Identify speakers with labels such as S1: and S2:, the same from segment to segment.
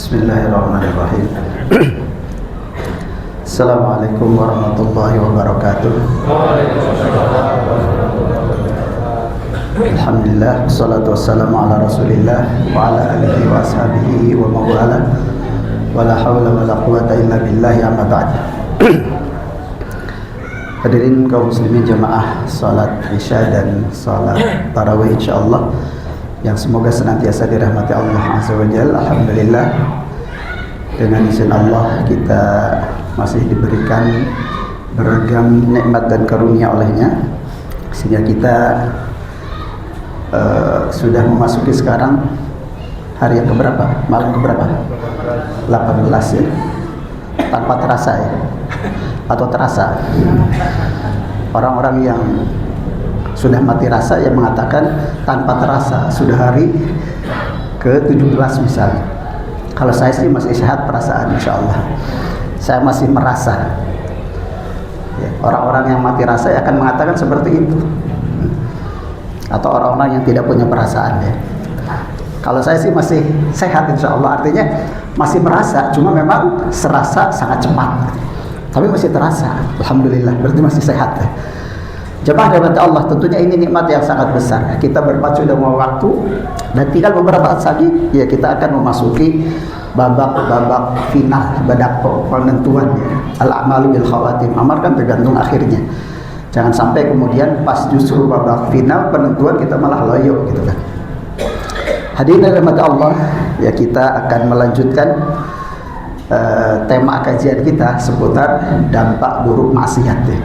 S1: Bismillahirrahmanirrahim. Assalamualaikum warahmatullahi wabarakatuh. Alhamdulillah, wassalatu wassalamu ala rasulillah wa ala alihi wa ashabihi wa mawala wa la hawla wa la quwata illa billahi, amma ba'd. Hadirin kaum muslimin jamaah salat isya dan salat tarawih insyaallah yang semoga senantiasa dirahmati Allah Azza wa Jalla. Alhamdulillah, dengan izin Allah kita masih diberikan beragam nikmat dan karunia olehnya, sehingga kita sudah memasuki sekarang hari yang keberapa? Malam keberapa? 18 ya, tanpa terasa ya, atau terasa. Orang-orang yang sudah mati rasa yang mengatakan tanpa terasa sudah hari ke-17 misalnya. Kalau saya sih masih sehat perasaan, insya Allah saya masih merasa ya, orang-orang yang mati rasa akan mengatakan seperti itu, atau orang-orang yang tidak punya perasaan ya. Kalau saya sih masih sehat insya Allah, artinya masih merasa, cuma memang serasa sangat cepat, tapi masih terasa. Alhamdulillah, berarti masih sehat ya. Jemaah rahmat Allah, tentunya ini nikmat yang sangat besar. Kita berpacu dengan waktu dan tinggal beberapa saat lagi ya kita akan memasuki babak final, babak penentuan ya. Al-a'malu bil khawatim. Amal kan tergantung akhirnya. Jangan sampai kemudian pas justru babak final penentuan kita malah loyo gitu kan. Hadirin rahmat Allah, ya kita akan melanjutkan tema kajian kita seputar dampak buruk maksiat ya.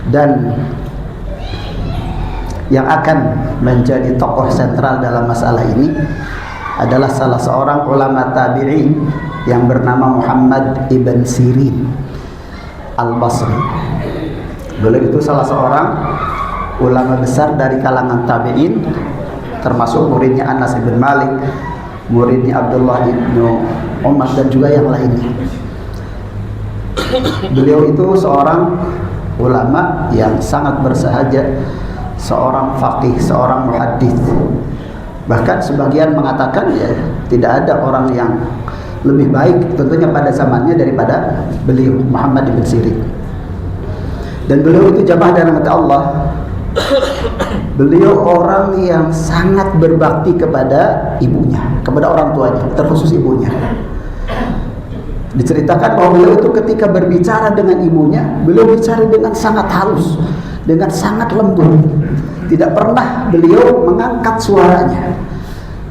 S1: Dan yang akan menjadi tokoh sentral dalam masalah ini adalah salah seorang ulama tabi'in yang bernama Muhammad ibn Sirin al-Basri. Beliau itu salah seorang ulama besar dari kalangan tabi'in, termasuk muridnya Anas ibn Malik, muridnya Abdullah ibn Umar dan juga yang lainnya. Beliau itu seorang ulama yang sangat bersahaja, seorang faqih, seorang muhaddits. Bahkan sebagian mengatakan ya tidak ada orang yang lebih baik tentunya pada zamannya daripada beliau, Muhammad ibn Sirin. Dan beliau itu jamaah dan rahmat Allah, beliau orang yang sangat berbakti kepada ibunya, kepada orang tuanya, terkhusus ibunya. Diceritakan bahwa beliau itu ketika berbicara dengan ibunya, beliau bicara dengan sangat halus, dengan sangat lembut. Tidak pernah beliau mengangkat suaranya,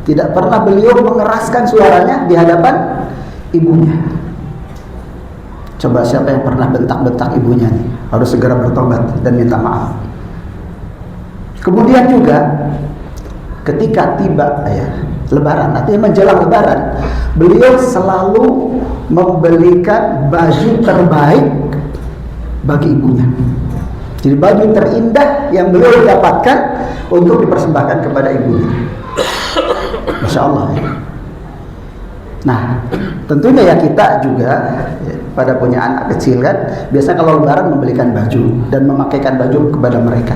S1: tidak pernah beliau mengeraskan suaranya di hadapan ibunya. Coba siapa yang pernah bentak-bentak ibunya nih, harus segera bertobat dan minta maaf. Kemudian juga ketika tiba ya Lebaran, artinya menjelang Lebaran, beliau selalu membelikan baju terbaik bagi ibunya. Jadi baju terindah yang beliau dapatkan untuk dipersembahkan kepada ibunya. Masya Allah ya. Nah, tentunya ya kita juga ya, pada punya anak kecil kan, biasa kalau Lebaran membelikan baju dan memakaikan baju kepada mereka.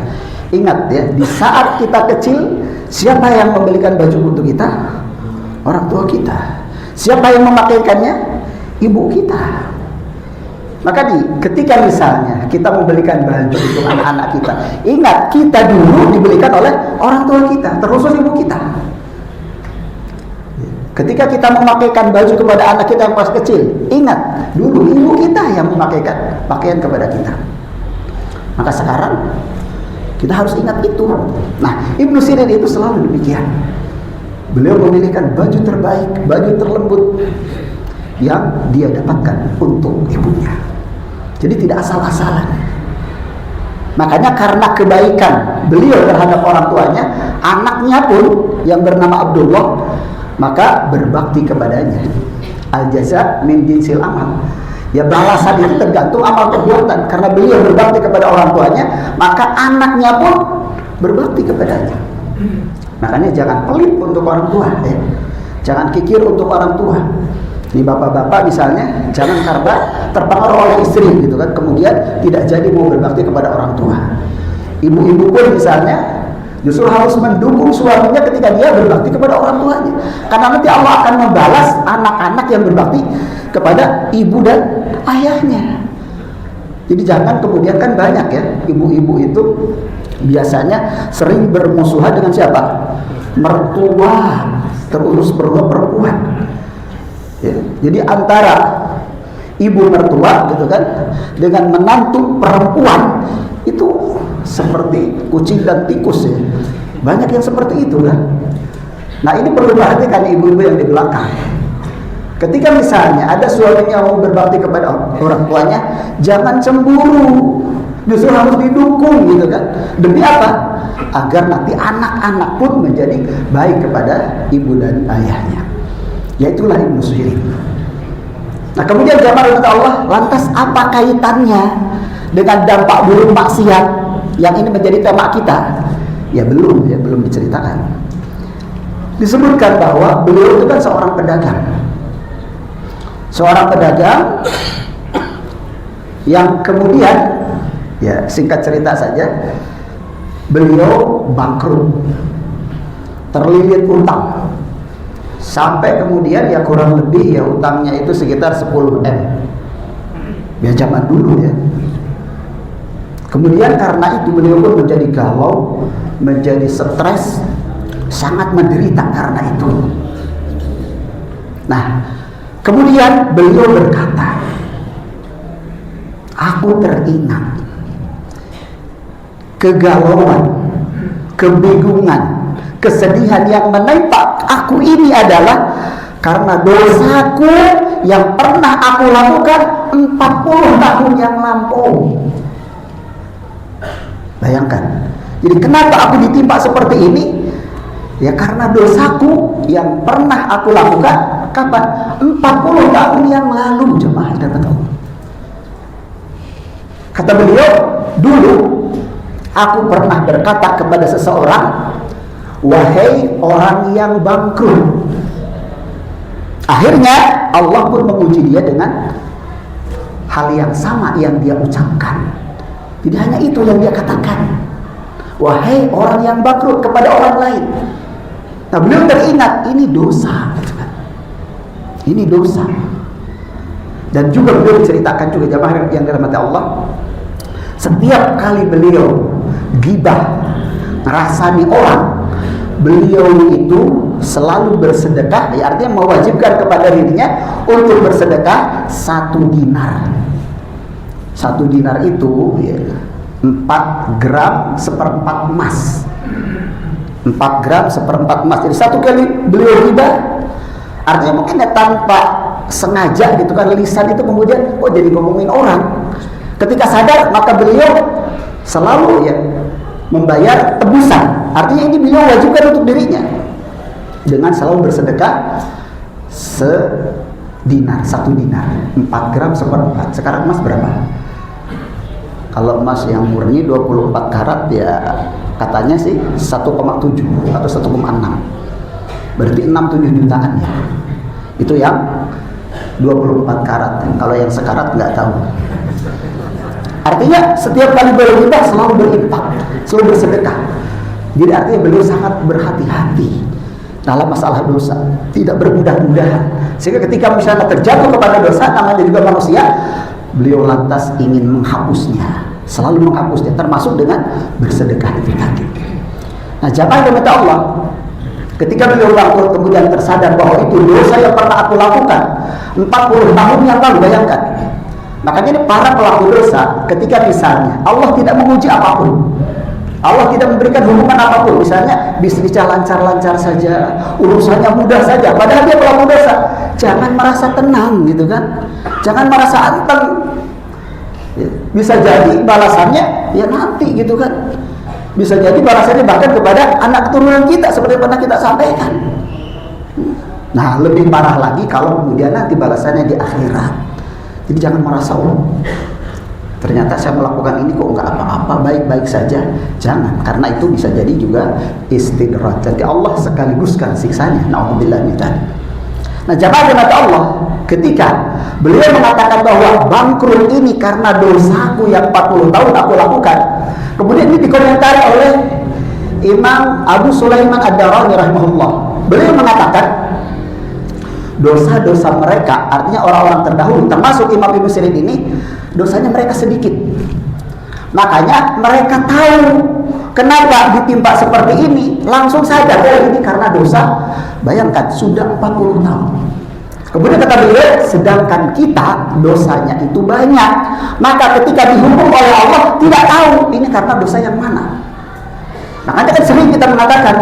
S1: Ingat ya, di saat kita kecil, siapa yang membelikan baju untuk kita? Orang tua kita. Siapa yang memakaikannya? Ibu kita. Maka ketika misalnya kita membelikan baju untuk anak-anak kita, ingat kita dulu dibelikan oleh orang tua kita, terkhusus ibu kita. Ketika kita memakaikan baju kepada anak kita yang pas kecil, ingat dulu ibu kita yang memakaikan pakaian kepada kita. Maka sekarang kita harus ingat itu. Nah, Ibnu Sirin itu selalu demikian. Beliau memilihkan baju terbaik, baju terlembut yang dia dapatkan untuk ibunya. Jadi tidak asal-asalan. Makanya karena kebaikan beliau terhadap orang tuanya, anaknya pun yang bernama Abdullah, maka berbakti kepadanya. Al-jaza min jinsil amal. Ya balasan itu tergantung amal perbuatan. Karena beliau berbakti kepada orang tuanya, maka anaknya pun berbakti kepadanya. Makanya jangan pelit untuk orang tua ya. Jangan kikir untuk orang tua. Ini bapak-bapak misalnya, jangan karena terpengaruh oleh istri gitu kan, kemudian tidak jadi mau berbakti kepada orang tua. Ibu-ibu pun misalnya Justru harus mendukung suaminya ketika dia berbakti kepada orang tuanya. Karena nanti Allah akan membalas anak-anak yang berbakti kepada ibu dan ayahnya. Jadi jangan kemudian, kan banyak ya ibu-ibu itu biasanya sering bermusuhan dengan siapa? Mertua, terurus perempuan. Ya, jadi antara ibu mertua gitu kan dengan menantu perempuan itu seperti kucing dan tikus ya. Banyak yang seperti itu kan. Nah, ini perlu diperhatikan ibu-ibu yang di belakang. Ketika misalnya ada suaminya mau berbakti kepada orang tuanya, jangan cemburu. Justru harus didukung gitu kan. Demi apa? Agar nanti anak-anak pun menjadi baik kepada ibu dan ayahnya. Yaitulah ilmu syirik. Nah, kemudian jamaah kata Allah, lantas apa kaitannya dengan dampak buruk maksiat yang ini menjadi tema kita? Ya belum diceritakan. Disebutkan bahwa beliau itu kan seorang pedagang. Seorang pedagang yang kemudian, ya singkat cerita saja, beliau bangkrut, terlilit utang, sampai kemudian ya kurang lebih ya utangnya itu sekitar 10 M. Ya zaman dulu ya. Kemudian karena itu beliau pun menjadi galau, menjadi stres, sangat menderita karena itu. Nah, kemudian beliau berkata, aku teringat kegalauan, kebingungan, kesedihan yang menimpa aku ini adalah karena dosaku yang pernah aku lakukan 40 tahun yang lampau. Bayangkan, jadi kenapa aku ditimpa seperti ini? Ya karena dosaku yang pernah aku lakukan kapan? 40 tahun yang lalu, jemaah dapat Allah. Kata beliau, dulu aku pernah berkata kepada seseorang, wahai orang yang bangkrut. Akhirnya Allah pun menguji dia dengan hal yang sama yang dia ucapkan. Jadi hanya itu yang dia katakan, wahai orang yang bangkrut, kepada orang lain. Nah, beliau teringat ini dosa, ini dosa. Dan juga beliau ceritakan juga jamaah yang dirahmati Allah, setiap kali beliau gibah, ngerasani orang, beliau itu selalu bersedekah, ya artinya mewajibkan kepada dirinya untuk bersedekah 1 dinar. 1 dinar itu ya, 4 gram seperempat emas. 4 gram seperempat emas. Jadi 1 kali beliau gibah, artinya mungkin ya tanpa sengaja gitu kan, lisan itu kemudian jadi ngomongin orang. Ketika sadar maka beliau selalu ya membayar tebusan. Artinya ini beliau wajibkan untuk dirinya dengan selalu bersedekah dinar, 1 dinar, 4 gram seperempat. Sekarang emas berapa? Kalau emas yang murni 24 karat ya katanya sih 1,7 atau 1,6. Berarti 6-7 jutaan ya. Itu yang 24 karat. Kalau yang sekarat nggak tahu. Artinya setiap kali beribadah selalu berinfak, selalu bersedekah. Jadi artinya beliau sangat berhati-hati dalam masalah dosa, tidak bermudah-mudahan. Sehingga ketika misalnya terjatuh kepada dosa, namanya juga manusia, beliau lantas ingin menghapusnya, selalu menghapusnya, termasuk dengan bersedekah itu tadi. Nah, jamaah yang minta Allah, ketika beliau bangkrut kemudian tersadar bahwa itu dosa yang pernah aku lakukan 40 tahun yang lalu, bayangkan. Makanya ini para pelaku dosa, ketika misalnya Allah tidak menguji apapun, Allah tidak memberikan hubungan apapun, misalnya bisnisnya lancar-lancar saja, urusannya mudah saja, padahal dia pelaku dosa, jangan merasa tenang gitu kan, jangan merasa anteng. Bisa jadi balasannya ya nanti gitu kan, bisa jadi balasannya bahkan kepada anak keturunan kita seperti pernah kita sampaikan. Nah, lebih parah lagi kalau kemudian nanti balasannya di akhirat. Jadi jangan merasa, oh ternyata saya melakukan ini kok nggak apa-apa, baik-baik saja. Jangan, karena itu bisa jadi juga istidraj. Jadi Allah sekaliguskan siksanya. Na'udzubillah min dzalik. Nah, jamaah jemaat Allah, ketika beliau mengatakan bahwa bangkrut ini karena dosaku yang 40 tahun aku lakukan, kemudian ini dikomentari oleh Imam Abu Sulaiman Ad-Darani rahimahullah, beliau mengatakan dosa-dosa mereka, artinya orang-orang terdahulu termasuk Imam Ibnu Sirin ini, dosanya mereka sedikit. Makanya mereka tahu kenapa ditimpa seperti ini, langsung saja ini karena dosa. Bayangkan sudah 40 tahun. Kemudian kata beliau, sedangkan kita dosanya itu banyak, maka ketika dihukum oleh Allah tidak tahu ini karena dosa yang mana. Makanya kan sering kita mengatakan,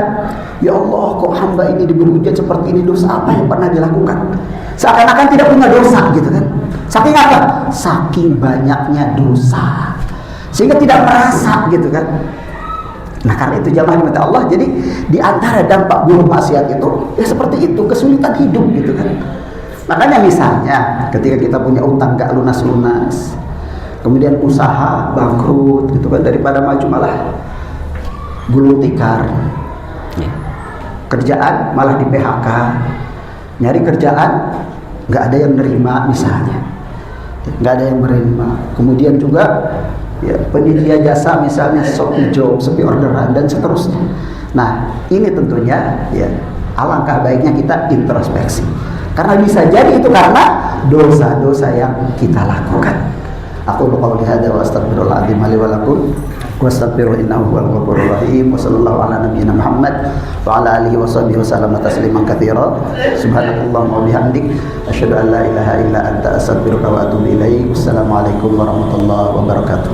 S1: ya Allah, kok hamba ini diberi ujian seperti ini, dosa apa yang pernah dilakukan? Seakan-akan tidak punya dosa gitu kan. Saking apa? Saking banyaknya dosa, sehingga tidak merasa gitu kan. Nah karena itu jamaah mata Allah, jadi di antara dampak buruk maksiat itu ya seperti itu, kesulitan hidup gitu kan. Makanya misalnya ketika kita punya utang gak lunas-lunas, kemudian usaha bangkrut gitu kan, daripada maju malah gulung tikar, kerjaan malah di PHK, nyari kerjaan nggak ada yang nerima misalnya, nggak ada yang menerima. Kemudian juga ya, penyedia jasa misalnya sepi job, sepi orderan dan seterusnya. Nah ini tentunya ya alangkah baiknya kita introspeksi, karena bisa jadi itu karena dosa-dosa yang kita lakukan. Aku qouli hadza wa astaghfirullahal azim li wa lakum wa astaghfiru innahu huwal ghafurur rahim. Wa sallallahu ala nabiyyina Muhammad wa ala alihi wa sahbihi wa sallama tasliman katsira. Subhanakallahumma wa bihamdik asyhadu an la ilaha illa anta astaghfiruka wa atubu ilaik. Wassalamualaikum warahmatullahi wabarakatuh.